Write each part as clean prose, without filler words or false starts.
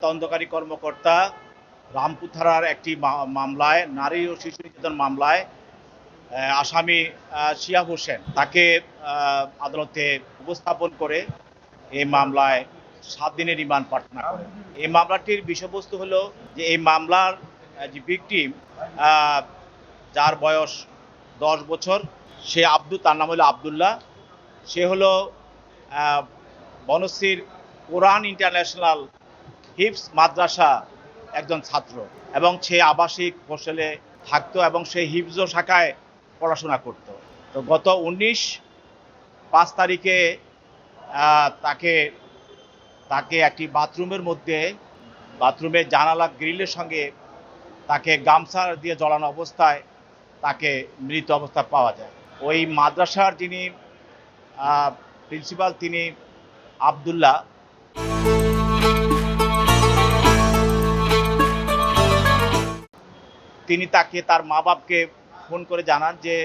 তদন্তকারী কর্মকর্তা রামপুর থানার একটি মামলায়, নারী ও শিশু নির্যাতন মামলায় আসামি শিহাব হোসেন তাকে আদালতে উপস্থাপন করে এই মামলায় 7 দিনের রিমান্ড প্রার্থনা করেন। এই মামলাটির বিষয়বস্তু হলো যে এই মামলার যে ভিকটিম, যার বয়স 10 বছর, তার নাম হলো আব্দুল্লাহ। সে হলো বনশ্রীর কোরআন ইন্টারন্যাশনাল হিফজ মাদ্রাসা একজন ছাত্র, এবং সে আবাসিক হোস্টেলে থাকতো এবং সে হিফজ শাখায় পড়াশোনা করত। তো গত 5 তারিখে তাকে একটি বাথরুমের জানালা গ্রিলের সঙ্গে তাকে গামছা দিয়ে জড়ানো অবস্থায় তাকে মৃত অবস্থা পাওয়া যায়। ওই মাদ্রাসার যিনি প্রিন্সিপাল, তিনি আব্দুল্লাহ, তিনি তার মা বাপকে ফোন করে জানান যে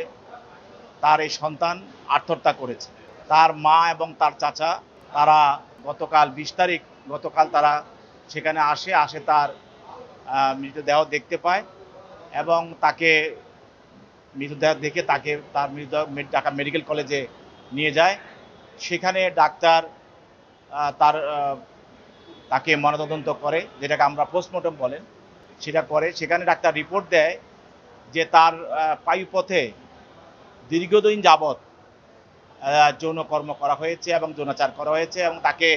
তার এই সন্তান আত্মহত্যা করেছে। তার মা এবং তার চাচা তারা গতকাল 20 তারিখ তারা সেখানে আসে তার মৃতদেহ দেখতে পায় এবং মৃতদেহ দেখে তার মৃতদেহ ঢাকা মেডিকেল কলেজে নিয়ে যায়। সেখানে ডাক্তার তাকে ময়নাতদন্ত করে, যেটাকে আমরা পোস্টমর্টম বলেন, সেটা করে। সেখানে ডাক্তার রিপোর্ট দেয় যে তার পায়ুপথে দীর্ঘদিন যাবৎ যৌনকর্ম করা হয়েছে এবং যৌনাচার করা হয়েছে এবং তাকে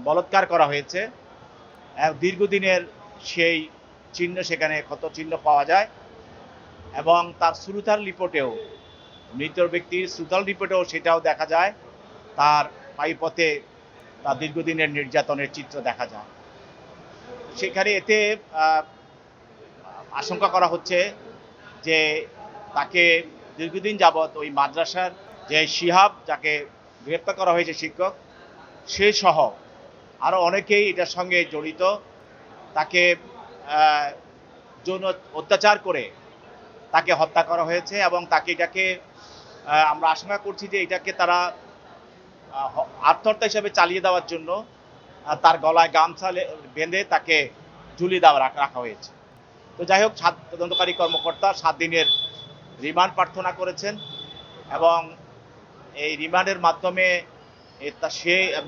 বলাৎকার করা হয়েছে। দীর্ঘদিনের সেই চিহ্ন, সেখানে ক্ষত চিহ্ন পাওয়া যায় এবং তার শ্রুতাল রিপোর্টেও, মৃত ব্যক্তির শ্রুতাল রিপোর্টেও সেটাও দেখা যায়, তার পায়ুপথে তার দীর্ঘদিনের নির্যাতনের চিত্র দেখা যায়। সেখানে এতে আশঙ্কা করা হচ্ছে যে তাকে দীর্ঘদিন যাবৎ ওই মাদ্রাসার যে শিহাব, যাকে গ্রেপ্তার করা হয়েছে শিক্ষক, সে সহ আরও অনেকেই এটার সঙ্গে জড়িত। তাকে যৌন অত্যাচার করে তাকে হত্যা করা হয়েছে এবং এটাকে আমরা আশঙ্কা করছি যে এটাকে তারা আত্মহত্যা হিসেবে চালিয়ে দেওয়ার জন্য তার গলায় গামছা বেঁধে তাকে ঝুলিয়ে রাখা হয়েছে। তো যাই হোক, তদন্তকারী কর্মকর্তা 7 দিনের রিমান্ড প্রার্থনা করেছেন এবং এই রিমান্ডের মাধ্যমে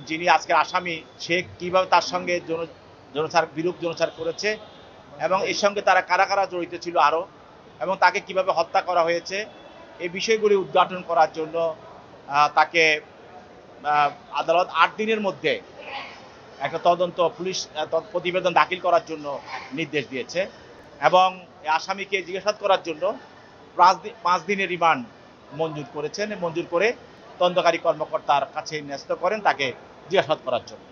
যিনি আজকের আসামি, সে কিভাবে তার সঙ্গে বিরূপ যৌনাচার করেছে এবং এর সঙ্গে তারা কারা জড়িত ছিল আরও, এবং তাকে কিভাবে হত্যা করা হয়েছে, এই বিষয়গুলি উদ্ঘাটন করার জন্য তাকে আদালত 8 দিনের মধ্যে একটা পুলিশ প্রতিবেদন দাখিল করার জন্য নির্দেশ দিয়েছে এবং আসামিকে জিজ্ঞাসাবাদ করার জন্য 5 দিনের রিমান্ড মঞ্জুর করে তদন্তকারী কর্মকর্তার কাছে ন্যস্ত করেন তাকে জিজ্ঞাসাবাদ করার জন্য।